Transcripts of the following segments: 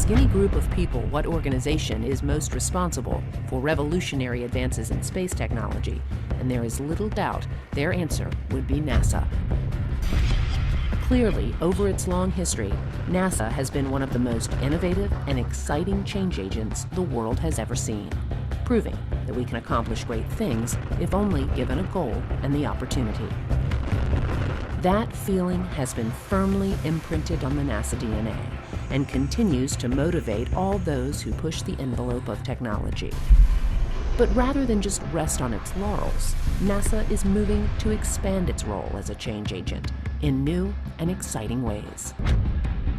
ask any group of people what organization is most responsible for revolutionary advances in space technology, and there is little doubt their answer would be NASA. Clearly, over its long history, NASA has been one of the most innovative and exciting change agents the world has ever seen, proving that we can accomplish great things if only given a goal and the opportunity. That feeling has been firmly imprinted on the NASA DNA and continues to motivate all those who push the envelope of technology. But rather than just rest on its laurels, NASA is moving to expand its role as a change agent in new and exciting ways.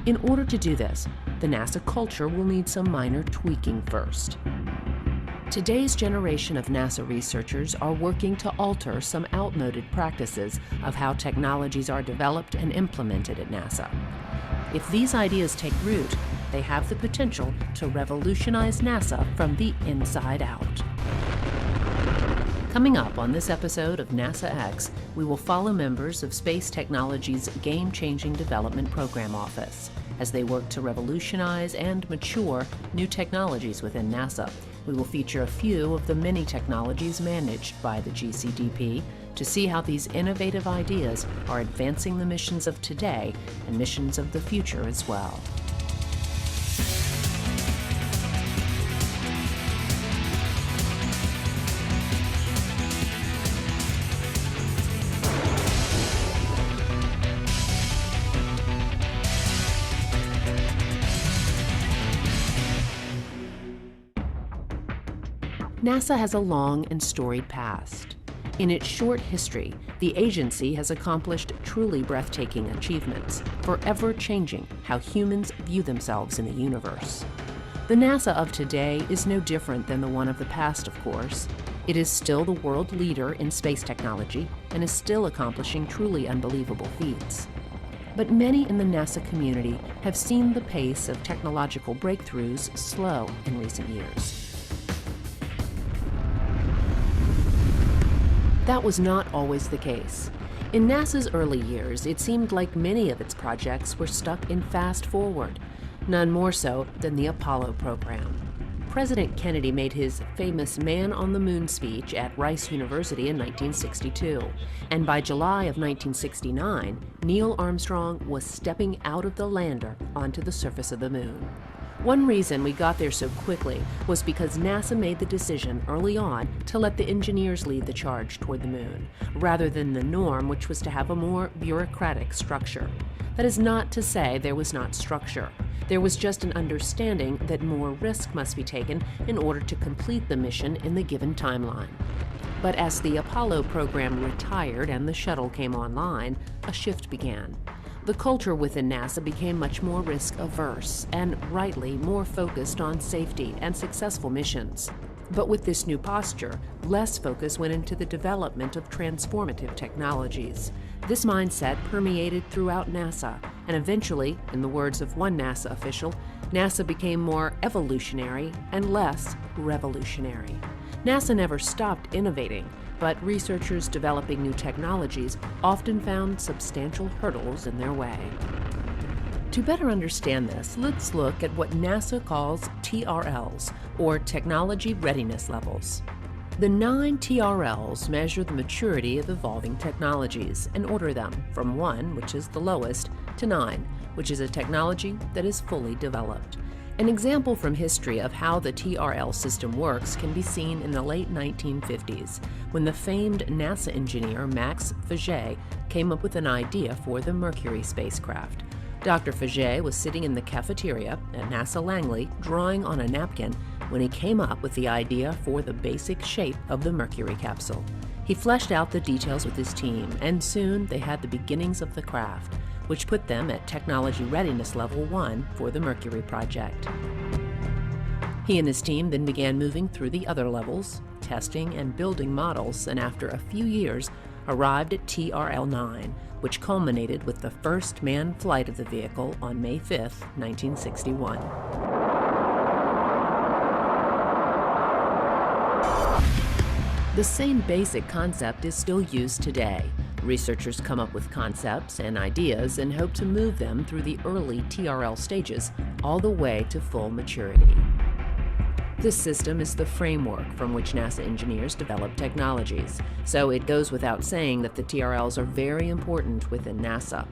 In order to do this, the NASA culture will need some minor tweaking first. Today's generation of NASA researchers are working to alter some outmoded practices of how technologies are developed and implemented at NASA. If these ideas take root, they have the potential to revolutionize NASA from the inside out. Coming up on this episode of NASA X, we will follow members of Space Technology's Game-Changing Development Program Office as they work to revolutionize and mature new technologies within NASA. We will feature a few of the many technologies managed by the GCDP to see how these innovative ideas are advancing the missions of today and missions of the future as well. NASA has a long and storied past. In its short history, the agency has accomplished truly breathtaking achievements, forever changing how humans view themselves in the universe. The NASA of today is no different than the one of the past, of course. It is still the world leader in space technology and is still accomplishing truly unbelievable feats. But many in the NASA community have seen the pace of technological breakthroughs slow in recent years. That was not always the case. In NASA's early years, it seemed like many of its projects were stuck in fast forward, none more so than the Apollo program. President Kennedy made his famous Man on the Moon speech at Rice University in 1962, and by July of 1969, Neil Armstrong was stepping out of the lander onto the surface of the moon. One reason we got there so quickly was because NASA made the decision early on to let the engineers lead the charge toward the moon, rather than the norm, which was to have a more bureaucratic structure. That is not to say there was not structure. There was just an understanding that more risk must be taken in order to complete the mission in the given timeline. But as the Apollo program retired and the shuttle came online, a shift began. The culture within NASA became much more risk-averse and, rightly, more focused on safety and successful missions. But with this new posture, less focus went into the development of transformative technologies. This mindset permeated throughout NASA, and eventually, in the words of one NASA official, NASA became more evolutionary and less revolutionary. NASA never stopped innovating, but researchers developing new technologies often found substantial hurdles in their way. To better understand this, let's look at what NASA calls TRLs, or Technology Readiness Levels. The 9 TRLs measure the maturity of evolving technologies and order them from 1, which is the lowest, to 9, which is a technology that is fully developed. An example from history of how the TRL system works can be seen in the late 1950s, when the famed NASA engineer Max Faget came up with an idea for the Mercury spacecraft. Dr. Faget was sitting in the cafeteria at NASA Langley drawing on a napkin when he came up with the idea for the basic shape of the Mercury capsule. He fleshed out the details with his team, and soon they had the beginnings of the craft, which put them at Technology Readiness Level 1 for the Mercury project. He and his team then began moving through the other levels, testing and building models, and after a few years arrived at TRL 9, which culminated with the first manned flight of the vehicle on May 5, 1961. The same basic concept is still used today. Researchers come up with concepts and ideas and hope to move them through the early TRL stages all the way to full maturity. This system is the framework from which NASA engineers develop technologies, so it goes without saying that the TRLs are very important within NASA.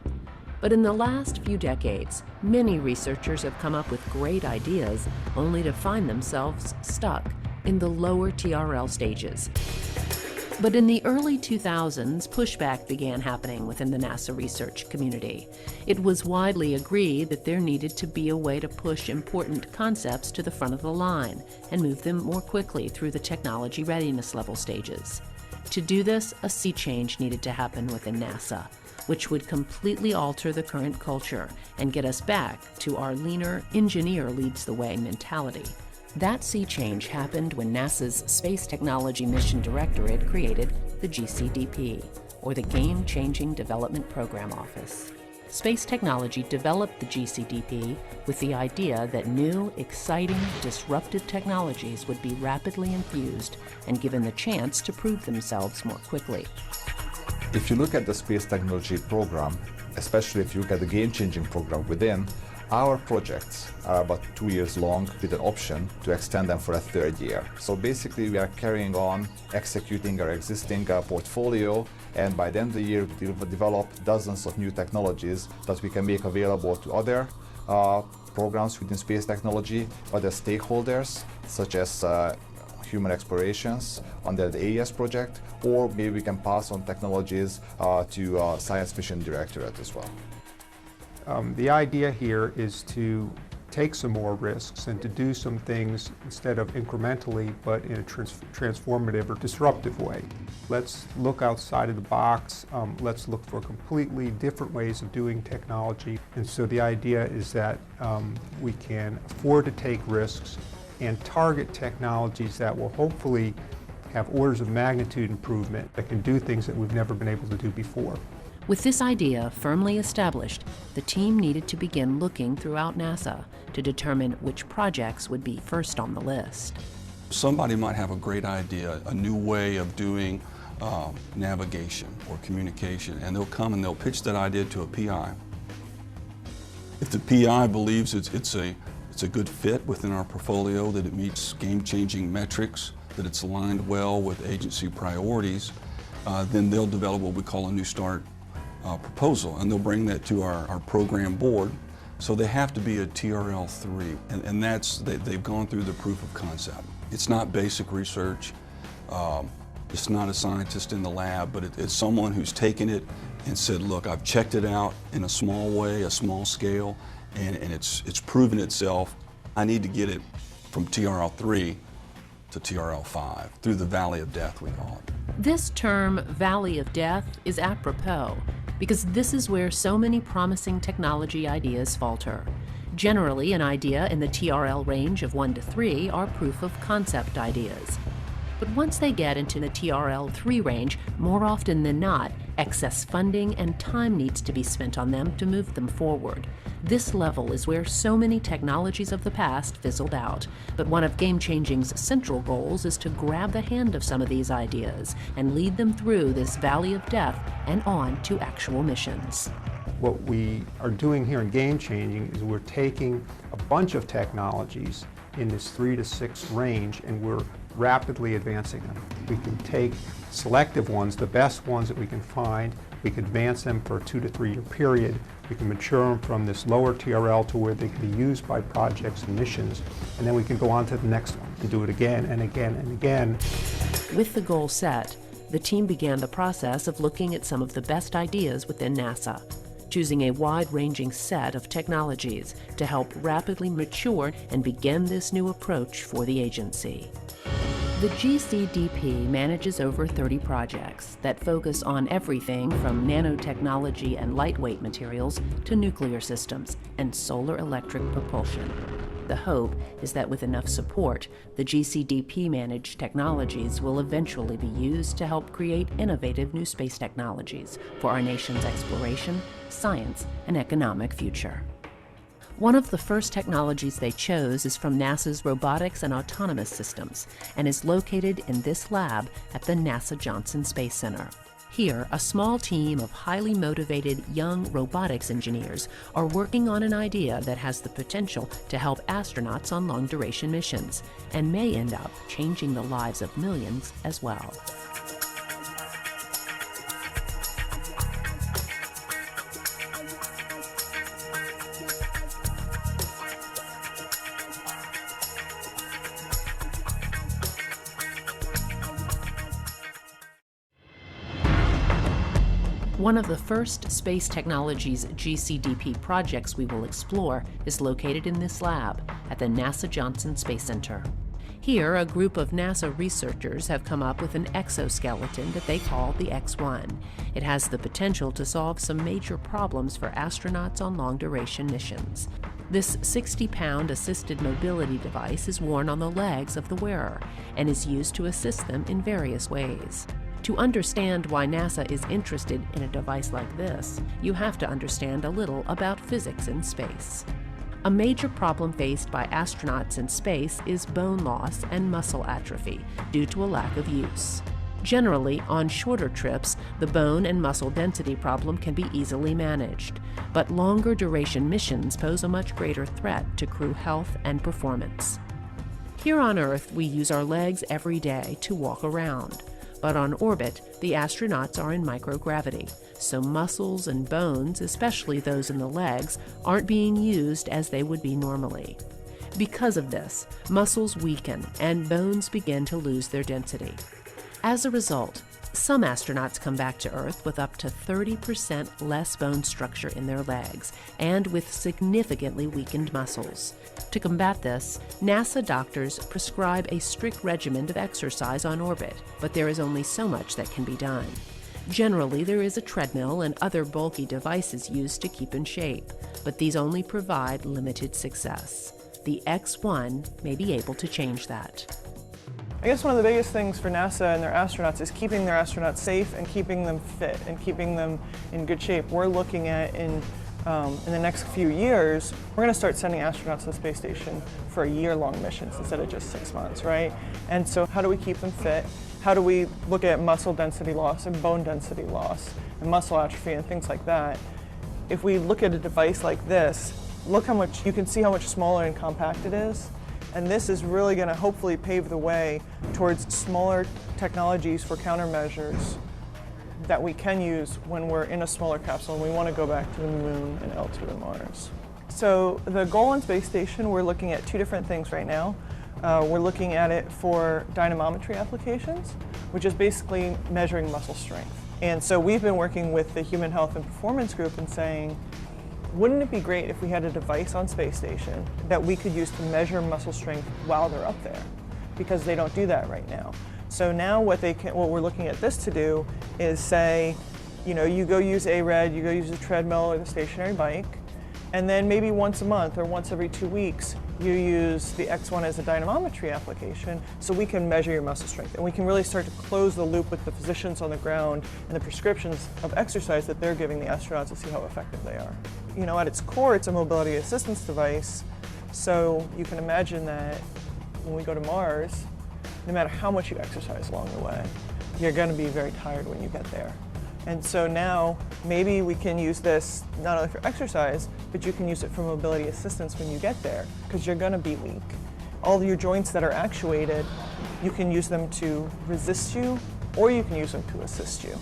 But in the last few decades, many researchers have come up with great ideas only to find themselves stuck in the lower TRL stages. But in the early 2000s, pushback began happening within the NASA research community. It was widely agreed that there needed to be a way to push important concepts to the front of the line and move them more quickly through the technology readiness level stages. To do this, a sea change needed to happen within NASA, which would completely alter the current culture and get us back to our leaner, engineer leads the way mentality. That sea change happened when NASA's Space Technology Mission Directorate created the GCDP, or the Game-Changing Development Program Office. Space Technology developed the GCDP with the idea that new, exciting, disruptive technologies would be rapidly infused and given the chance to prove themselves more quickly. If you look at the Space Technology Program, especially if you look at the Game-Changing Program within, our projects are about 2 years long with an option to extend them for a third year. So basically we are carrying on executing our existing portfolio, and by the end of the year we will develop dozens of new technologies that we can make available to other programs within space technology, other stakeholders such as human explorations under the AES project, or maybe we can pass on technologies to Science Mission Directorate as well. The idea here is to take some more risks and to do some things instead of incrementally, but in a transformative or disruptive way. Let's look outside of the box. Let's look for completely different ways of doing technology. And so the idea is that we can afford to take risks and target technologies that will hopefully have orders of magnitude improvement that can do things that we've never been able to do before. With this idea firmly established, the team needed to begin looking throughout NASA to determine which projects would be first on the list. Somebody might have a great idea, a new way of doing navigation or communication, and they'll come and they'll pitch that idea to a PI. If the PI believes it's a good fit within our portfolio, that it meets game-changing metrics, that it's aligned well with agency priorities, then they'll develop what we call a New Start proposal, and they'll bring that to our program board. So they have to be a TRL3, and they've gone through the proof of concept. It's not basic research, it's not a scientist in the lab, but it's someone who's taken it and said, look, I've checked it out in a small way, a small scale, and it's proven itself. I need to get it from TRL3 to TRL5, through the Valley of Death, we call it. This term, Valley of Death, is apropos because this is where so many promising technology ideas falter. Generally, an idea in the TRL range of 1 to 3 are proof of concept ideas. But once they get into the TRL3 range, more often than not, excess funding and time needs to be spent on them to move them forward. This level is where so many technologies of the past fizzled out, but one of Game-Changing's central goals is to grab the hand of some of these ideas and lead them through this valley of death and on to actual missions. What we are doing here in Game-Changing is we're taking a bunch of technologies in this 3 to 6 range, and we're rapidly advancing them. We can take selective ones, the best ones that we can find, we can advance them for a 2 to 3 year period. We can mature them from this lower TRL to where they can be used by projects and missions, and then we can go on to the next one and do it again and again and again. With the goal set, the team began the process of looking at some of the best ideas within NASA, choosing a wide-ranging set of technologies to help rapidly mature and begin this new approach for the agency. The GCDP manages over 30 projects that focus on everything from nanotechnology and lightweight materials to nuclear systems and solar electric propulsion. The hope is that with enough support, the GCDP-managed technologies will eventually be used to help create innovative new space technologies for our nation's exploration, science, and economic future. One of the first technologies they chose is from NASA's Robotics and Autonomous Systems and is located in this lab at the NASA Johnson Space Center. Here, a small team of highly motivated young robotics engineers are working on an idea that has the potential to help astronauts on long-duration missions and may end up changing the lives of millions as well. One of the first Space Technologies GCDP projects we will explore is located in this lab at the NASA Johnson Space Center. Here, a group of NASA researchers have come up with an exoskeleton that they call the X1. It has the potential to solve some major problems for astronauts on long-duration missions. This 60-pound assisted mobility device is worn on the legs of the wearer and is used to assist them in various ways. To understand why NASA is interested in a device like this, you have to understand a little about physics in space. A major problem faced by astronauts in space is bone loss and muscle atrophy due to a lack of use. Generally, on shorter trips, the bone and muscle density problem can be easily managed, but longer duration missions pose a much greater threat to crew health and performance. Here on Earth, we use our legs every day to walk around. But on orbit, the astronauts are in microgravity, so muscles and bones, especially those in the legs, aren't being used as they would be normally. Because of this, muscles weaken and bones begin to lose their density. As a result, some astronauts come back to Earth with up to 30% less bone structure in their legs and with significantly weakened muscles. To combat this, NASA doctors prescribe a strict regimen of exercise on orbit, but there is only so much that can be done. Generally, there is a treadmill and other bulky devices used to keep in shape, but these only provide limited success. The X1 may be able to change that. I guess one of the biggest things for NASA and their astronauts is keeping their astronauts safe and keeping them fit and keeping them in good shape. We're looking at in the next few years, we're going to start sending astronauts to the space station for year-long missions instead of just 6 months, right? And so how do we keep them fit? How do we look at muscle density loss and bone density loss and muscle atrophy and things like that? If we look at a device like this, look how much, you can see how much smaller and compact it is. And this is really going to hopefully pave the way towards smaller technologies for countermeasures that we can use when we're in a smaller capsule and we want to go back to the moon and L2 and Mars. So the goal on space station, we're looking at two different things right now. We're looking at it for dynamometry applications, which is basically measuring muscle strength. And so we've been working with the Human Health and Performance Group and saying, wouldn't it be great if we had a device on space station that we could use to measure muscle strength while they're up there? Because they don't do that right now. So now what we're looking at this to do is say, you go use ARED, you go use a treadmill or the stationary bike, and then maybe once a month or once every 2 weeks, you use the X1 as a dynamometry application so we can measure your muscle strength. And we can really start to close the loop with the physicians on the ground and the prescriptions of exercise that they're giving the astronauts to see how effective they are. At its core, it's a mobility assistance device, so you can imagine that when we go to Mars, no matter how much you exercise along the way, you're going to be very tired when you get there. And so now, maybe we can use this not only for exercise, but you can use it for mobility assistance when you get there, because you're going to be weak. All your joints that are actuated, you can use them to resist you, or you can use them to assist you.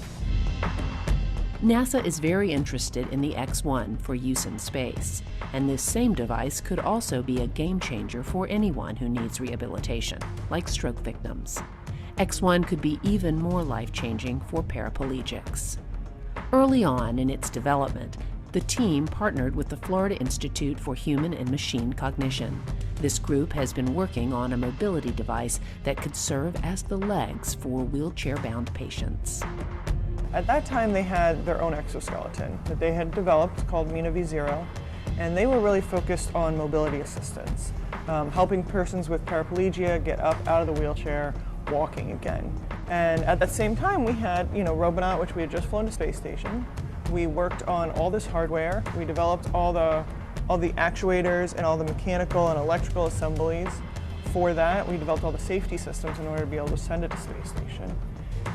NASA is very interested in the X1 for use in space, and this same device could also be a game changer for anyone who needs rehabilitation, like stroke victims. X1 could be even more life-changing for paraplegics. Early on in its development, the team partnered with the Florida Institute for Human and Machine Cognition. This group has been working on a mobility device that could serve as the legs for wheelchair-bound patients. At that time, they had their own exoskeleton that they had developed called Mina V0, and they were really focused on mobility assistance, helping persons with paraplegia get up out of the wheelchair, walking again. And at that same time, we had, Robonaut, which we had just flown to space station. We worked on all this hardware. We developed all the actuators and all the mechanical and electrical assemblies for that. We developed all the safety systems in order to be able to send it to space station.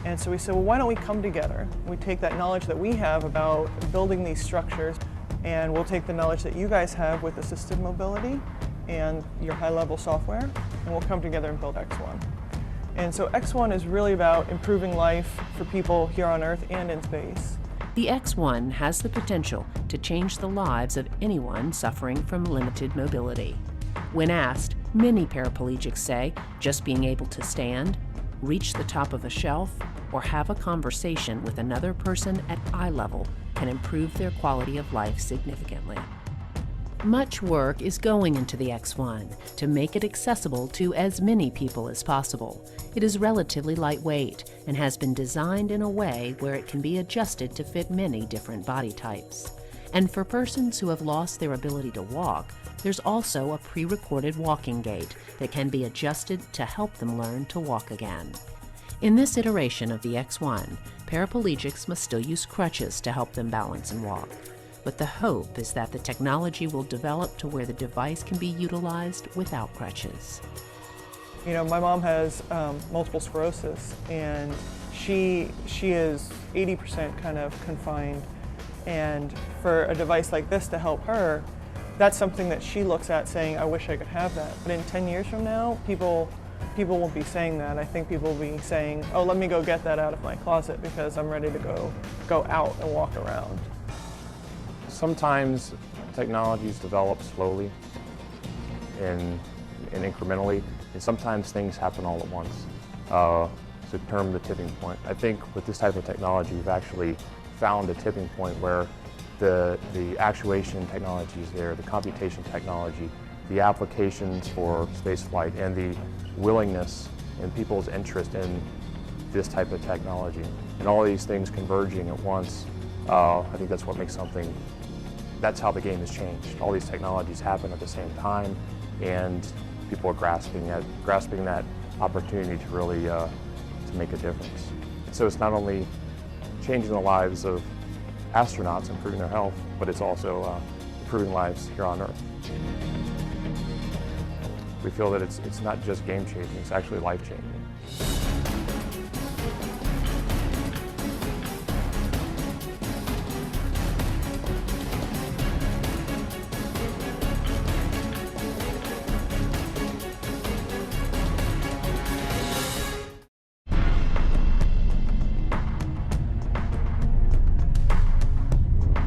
And so we said, well, why don't we come together? We take that knowledge that we have about building these structures, and we'll take the knowledge that you guys have with assisted mobility and your high-level software, and we'll come together and build X1. And so X1 is really about improving life for people here on Earth and in space. The X1 has the potential to change the lives of anyone suffering from limited mobility. When asked, many paraplegics say just being able to stand, reach the top of a shelf, or have a conversation with another person at eye level can improve their quality of life significantly. Much work is going into the X1 to make it accessible to as many people as possible. It is relatively lightweight and has been designed in a way where it can be adjusted to fit many different body types. And for persons who have lost their ability to walk, there's also a pre-recorded walking gait that can be adjusted to help them learn to walk again. In this iteration of the X1, paraplegics must still use crutches to help them balance and walk. But the hope is that the technology will develop to where the device can be utilized without crutches. You know, my mom has multiple sclerosis, and she is 80% kind of confined. And for a device like this to help her, that's something that she looks at saying, I wish I could have that. But in 10 years from now, people won't be saying that. I think people will be saying, oh, let me go get that out of my closet because I'm ready to go out and walk around. Sometimes technologies develop slowly and incrementally, and sometimes things happen all at once. It's a term, the tipping point. I think with this type of technology, we've actually found a tipping point where the actuation technology is there, the computation technology, the applications for spaceflight, and the willingness and people's interest in this type of technology. And all these things converging at once, I think that's what makes something. That's how the game has changed. All these technologies happen at the same time, and people are grasping that opportunity to really to make a difference. So it's not only changing the lives of astronauts, improving their health, but it's also improving lives here on Earth. We feel that it's not just game-changing, it's actually life-changing.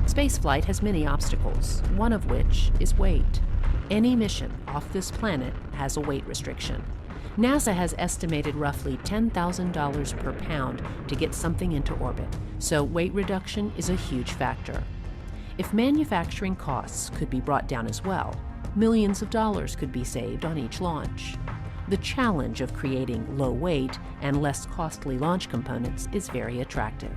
Spaceflight has many obstacles, one of which is weight. Any mission off this planet has a weight restriction. NASA has estimated roughly $10,000 per pound to get something into orbit, so weight reduction is a huge factor. If manufacturing costs could be brought down as well, millions of dollars could be saved on each launch. The challenge of creating low weight and less costly launch components is very attractive.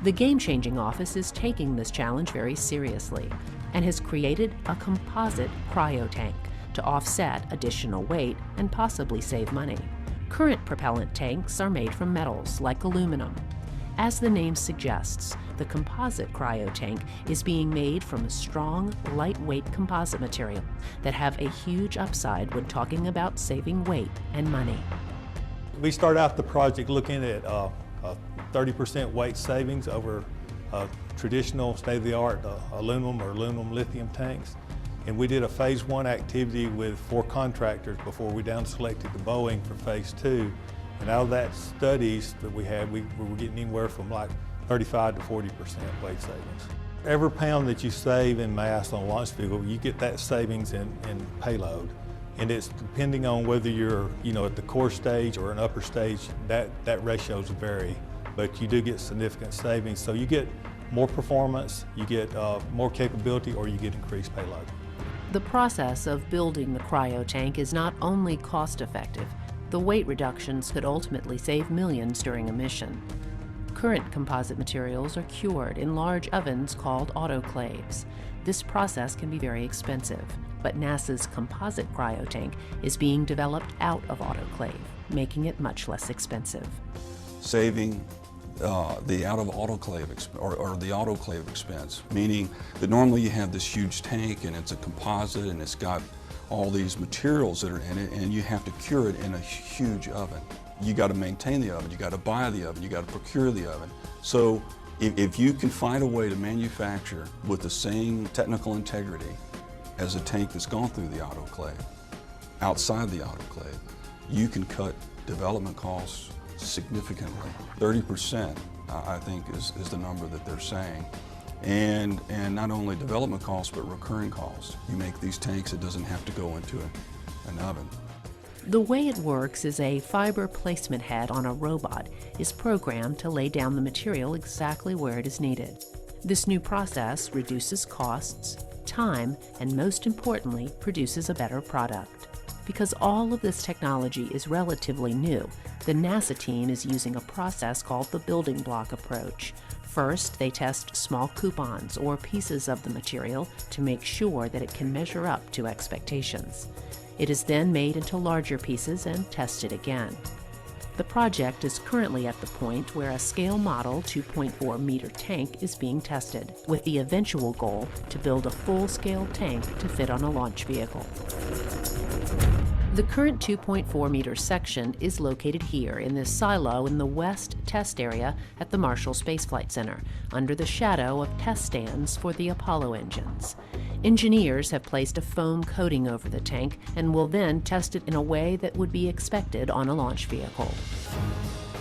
The game-changing office is taking this challenge very seriously and has created a composite cryotank to offset additional weight and possibly save money. Current propellant tanks are made from metals like aluminum. As the name suggests, the composite cryotank is being made from a strong, lightweight composite material that have a huge upside when talking about saving weight and money. We started out the project looking at 30% weight savings over traditional state-of-the-art aluminum or aluminum lithium tanks. And we did a phase 1 activity with 4 contractors before we down selected to Boeing for phase 2. And out of that studies that we had, we were getting anywhere from like 35 to 40% weight savings. Every pound that you save in mass on a launch vehicle, you get that savings in payload. And it's depending on whether you're at the core stage or an upper stage, that ratios vary. But you do get significant savings. So you get more performance, you get more capability, or you get increased payload. The process of building the cryotank is not only cost-effective, the weight reductions could ultimately save millions during a mission. Current composite materials are cured in large ovens called autoclaves. This process can be very expensive, but NASA's composite cryotank is being developed out of autoclave, making it much less expensive. Saving the out of autoclave or the autoclave expense, meaning that normally you have this huge tank and it's a composite and it's got all these materials that are in it and you have to cure it in a huge oven. you got to maintain the oven, you got to buy the oven, you got to procure the oven. So if you can find a way to manufacture with the same technical integrity as a tank that's gone through the autoclave, outside the autoclave, you can cut development costs significantly. 30%, I think, is the number that they're saying. And not only development costs, but recurring costs. You make these tanks, it doesn't have to go into an oven. The way it works is a fiber placement head on a robot is programmed to lay down the material exactly where it is needed. This new process reduces costs, time, and most importantly, produces a better product. Because all of this technology is relatively new, the NASA team is using a process called the building block approach. First, they test small coupons or pieces of the material to make sure that it can measure up to expectations. It is then made into larger pieces and tested again. The project is currently at the point where a scale model 2.4 meter tank is being tested, with the eventual goal to build a full-scale tank to fit on a launch vehicle. The current 2.4 meter section is located here in this silo in the west test area at the Marshall Space Flight Center, under the shadow of test stands for the Apollo engines. Engineers have placed a foam coating over the tank and will then test it in a way that would be expected on a launch vehicle.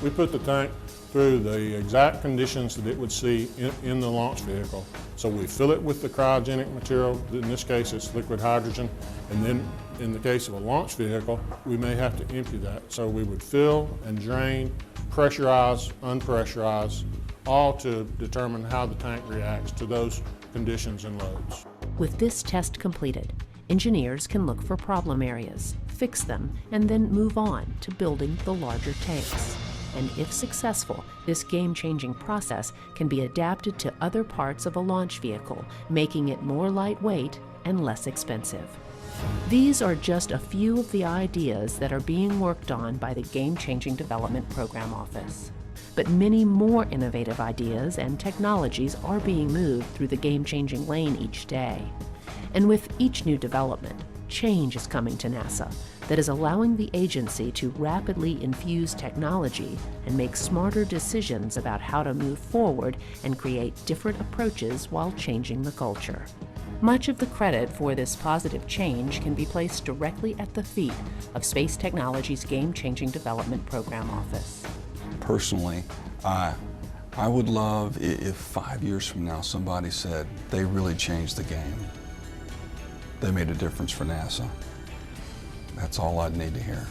We put the tank through the exact conditions that it would see in the launch vehicle. So we fill it with the cryogenic material, in this case it's liquid hydrogen, and then in the case of a launch vehicle, we may have to empty that. So we would fill and drain, pressurize, unpressurize, all to determine how the tank reacts to those conditions and loads. With this test completed, engineers can look for problem areas, fix them, and then move on to building the larger tanks. And if successful, this game-changing process can be adapted to other parts of a launch vehicle, making it more lightweight and less expensive. These are just a few of the ideas that are being worked on by the Game-Changing Development Program Office. But many more innovative ideas and technologies are being moved through the game-changing lane each day. And with each new development, change is coming to NASA that is allowing the agency to rapidly infuse technology and make smarter decisions about how to move forward and create different approaches while changing the culture. Much of the credit for this positive change can be placed directly at the feet of Space Technology's Game-Changing Development Program Office. Personally, I would love if 5 years from now somebody said they really changed the game. They made a difference for NASA. That's all I'd need to hear.